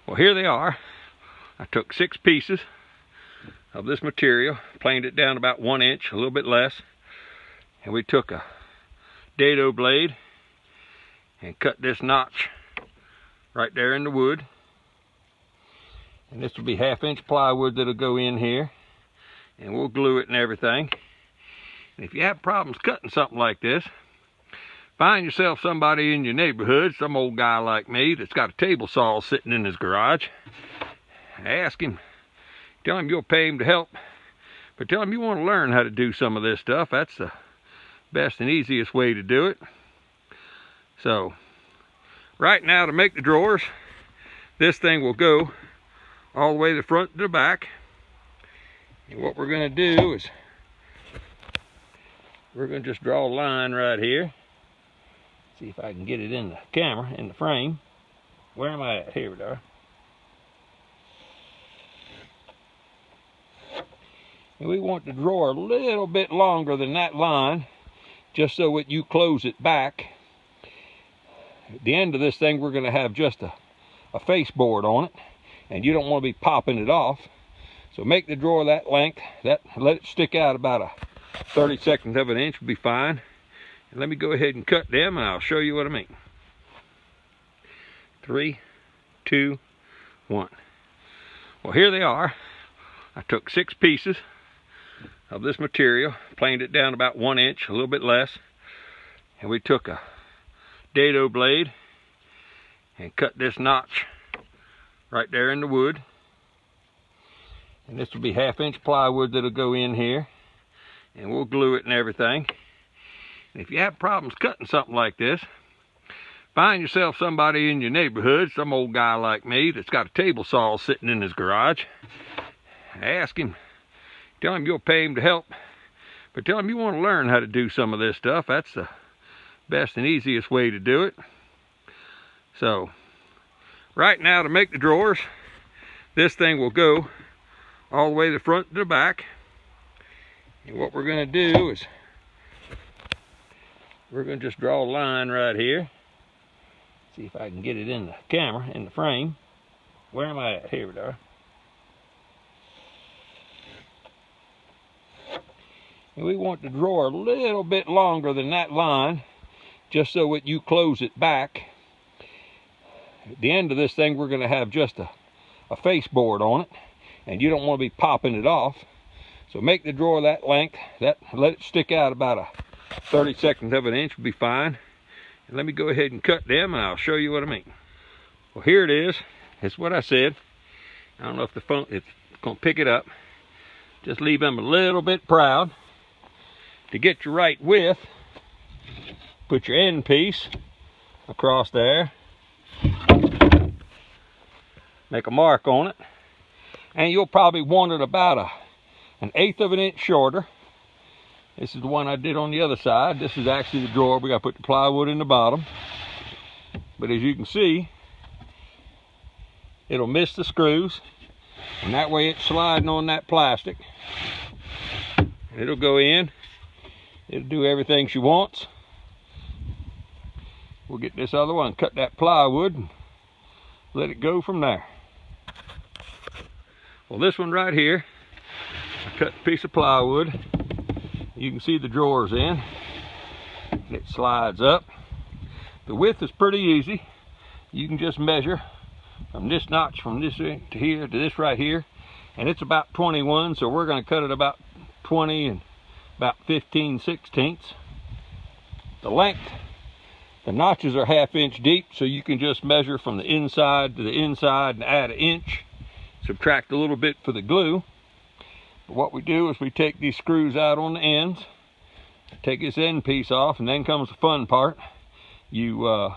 Well, here they are. I took 6 pieces of this material, planed it down about 1 inch, a little bit less, and we took a dado blade and cut this notch right there in the wood. And this will be 1/2 inch plywood that'll go in here, and we'll glue it and everything. And if you have problems cutting something like this, find yourself somebody in your neighborhood, some old guy like me that's got a table saw sitting in his garage. Ask him, tell him you'll pay him to help, but tell him you want to learn how to do some of this stuff. That's the best and easiest way to do it. So right now, to make the drawers, this thing will go all the way to the front to the back. And what we're going to do is we're going to just draw a line right here. See if I can get it in the camera, in the frame. Where am I at? Here we are. And we want the drawer a little bit longer than that line, just so that you close it back. At the end of this thing, we're going to have just a face board on it, and you don't want to be popping it off. So make the drawer that length, let it stick out about a 32nd of an inch will be fine. And let me go ahead and cut them, and I'll show you what I mean. 3, 2, 1. Well, here they are. I took 6 pieces of this material, planed it down about 1 inch, a little bit less, and we took a dado blade and cut this notch right there in the wood. And this will be 1/2 inch plywood that'll go in here, and we'll glue it and everything. And if you have problems cutting something like this, find yourself somebody in your neighborhood, some old guy like me that's got a table saw sitting in his garage. Ask him, tell him you'll pay him to help, but tell him you want to learn how to do some of this stuff. That's the best and easiest way to do it. So right now, to make the drawers, this thing will go all the way to the front to the back. And what we're going to do is we're going to just draw a line right here. See if I can get it in the camera, in the frame. Where am I at? Here we are. And we want the drawer a little bit longer than that line, just so that you close it back. At the end of this thing, we're going to have just a face board on it, and you don't want to be popping it off. So make the drawer that length, let it stick out about a 32nd of an inch will be fine. And let me go ahead and cut them, and I'll show you what I mean. Well, here it is. It's what I said. I don't know if the phone is going to pick it up. Just leave them a little bit proud. To get your right width, put your end piece across there. Make a mark on it. And you'll probably want it about an 1/8 of an inch shorter. This is the one I did on the other side. This is actually the drawer. We got to put the plywood in the bottom. But as you can see, it'll miss the screws. And that way it's sliding on that plastic. And it'll go in. It'll do everything she wants. We'll get this other one, cut that plywood, and let it go from there. Well, this one right here, I cut a piece of plywood. You can see the drawers in. It slides up. The width is pretty easy. You can just measure from this notch, from this to here to this right here, and it's about 21, so we're going to cut it about 20 and about 15/16. The length, the notches are 1/2 inch deep, so you can just measure from the inside to the inside and add 1 inch. Subtract a little bit for the glue. But what we do is we take these screws out on the ends, take this end piece off, and then comes the fun part. You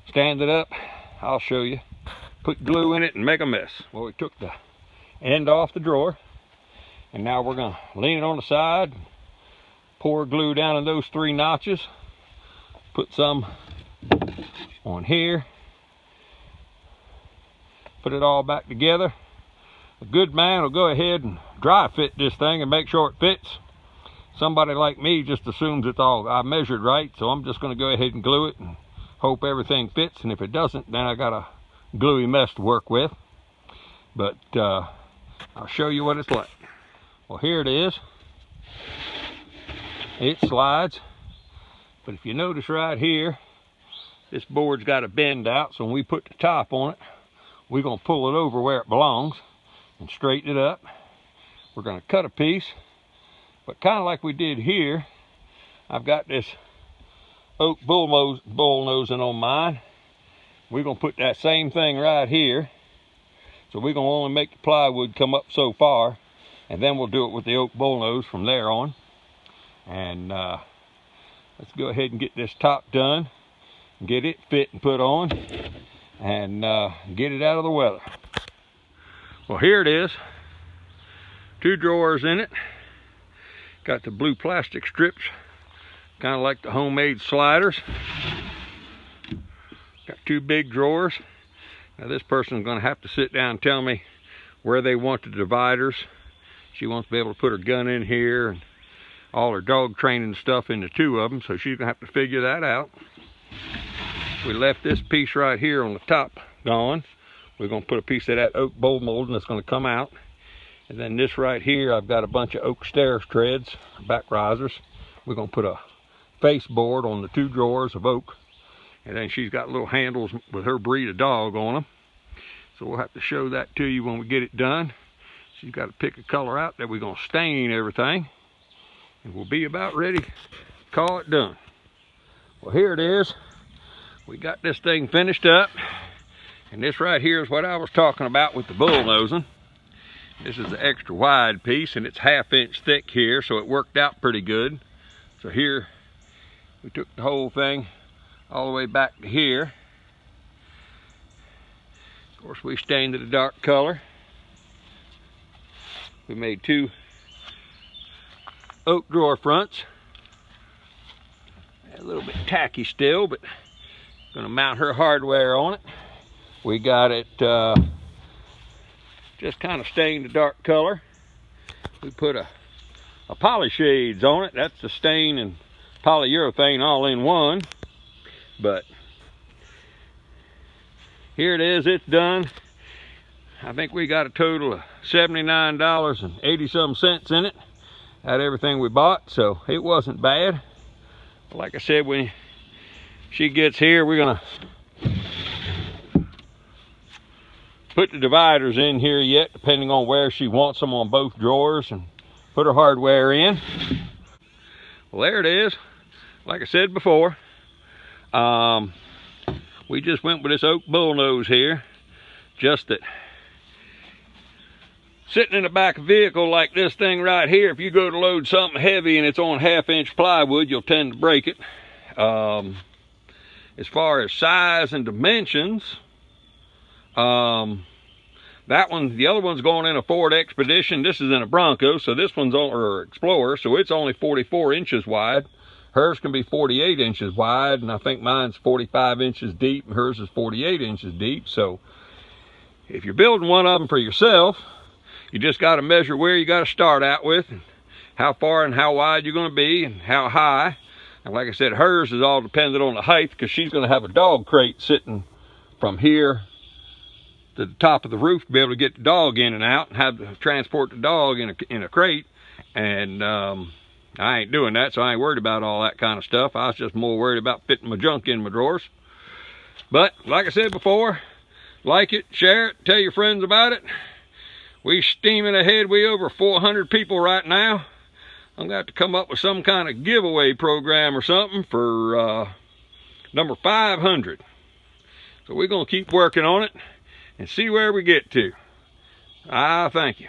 stand it up. I'll show you. Put glue in it and make a mess. Well, we took the end off the drawer, and now we're going to lean it on the side, pour glue down in those 3 notches, put some on here, put it all back together. A good man will go ahead and dry fit this thing and make sure it fits. Somebody like me just assumes it's all, I measured right, so I'm just going to go ahead and glue it and hope everything fits. And if it doesn't, then I got to gluey mess to work with. But I'll show you what it's like. Well, here it is. It slides. But if you notice right here, this board's got a bend out, so when we put the top on it, we're going to pull it over where it belongs and straighten it up. We're going to cut a piece, but kind of like we did here, I've got this oak bullnosing on mine. We're going to put that same thing right here. So we're going to only make the plywood come up so far, and then we'll do it with the oak bullnose from there on. And let's go ahead and get this top done, get it fit and put on, and get it out of the weather. Well, here it is. 2 drawers in it. Got the blue plastic strips, kind of like the homemade sliders. Got 2 big drawers. Now this person's going to have to sit down and tell me where they want the dividers. She wants to be able to put her gun in here and all her dog training stuff into 2 of them, so she's going to have to figure that out. We left this piece right here on the top gone. We're going to put a piece of that oak bowl molding that's going to come out. And then this right here, I've got a bunch of oak stair treads, back risers. We're going to put a face board on the 2 drawers of oak. And then she's got little handles with her breed of dog on them. So we'll have to show that to you when we get it done. She's got to pick a color out that we're going to stain everything. And we'll be about ready to call it done. Well, here it is. We got this thing finished up. And this right here is what I was talking about with the bullnosing. This is the extra wide piece, and it's 1/2 inch thick here, so it worked out pretty good. So here, we took the whole thing all the way back to here. Of course, we stained it a dark color. We made 2 oak drawer fronts. A little bit tacky still, but gonna mount her hardware on it. We got it just kind of stained a dark color. We put a poly shades on it. That's the stain and polyurethane all in one. But here it is, it's done. I think we got a total of $79.80 in it. Had everything we bought, so it wasn't bad. Like I said, when she gets here, we're gonna put the dividers in here yet, depending on where she wants them on both drawers, and put her hardware in. Well, there it is. Like I said before, we just went with this oak bullnose here. Just that sitting in the back of a vehicle like this thing right here, if you go to load something heavy and it's on 1/2 inch plywood, you'll tend to break it. As far as size and dimensions, that one, the other one's going in a Ford Expedition. This is in a Bronco, so this one's on, or Explorer, so it's only 44 inches wide. Hers can be 48 inches wide, and I think mine's 45 inches deep, and hers is 48 inches deep. So if you're building one of them for yourself, you just got to measure where you got to start out with, and how far and how wide you're going to be, and how high. And like I said, hers is all dependent on the height, because she's going to have a dog crate sitting from here to the top of the roof to be able to get the dog in and out, and have to transport the dog in a crate. And I ain't doing that, so I ain't worried about all that kind of stuff. I was just more worried about fitting my junk in my drawers. But like I said before, like it, share it, tell your friends about it. We steaming ahead. We over 400 people right now. I'm going to have to come up with some kind of giveaway program or something for number 500. So we're going to keep working on it and see where we get to. Thank you.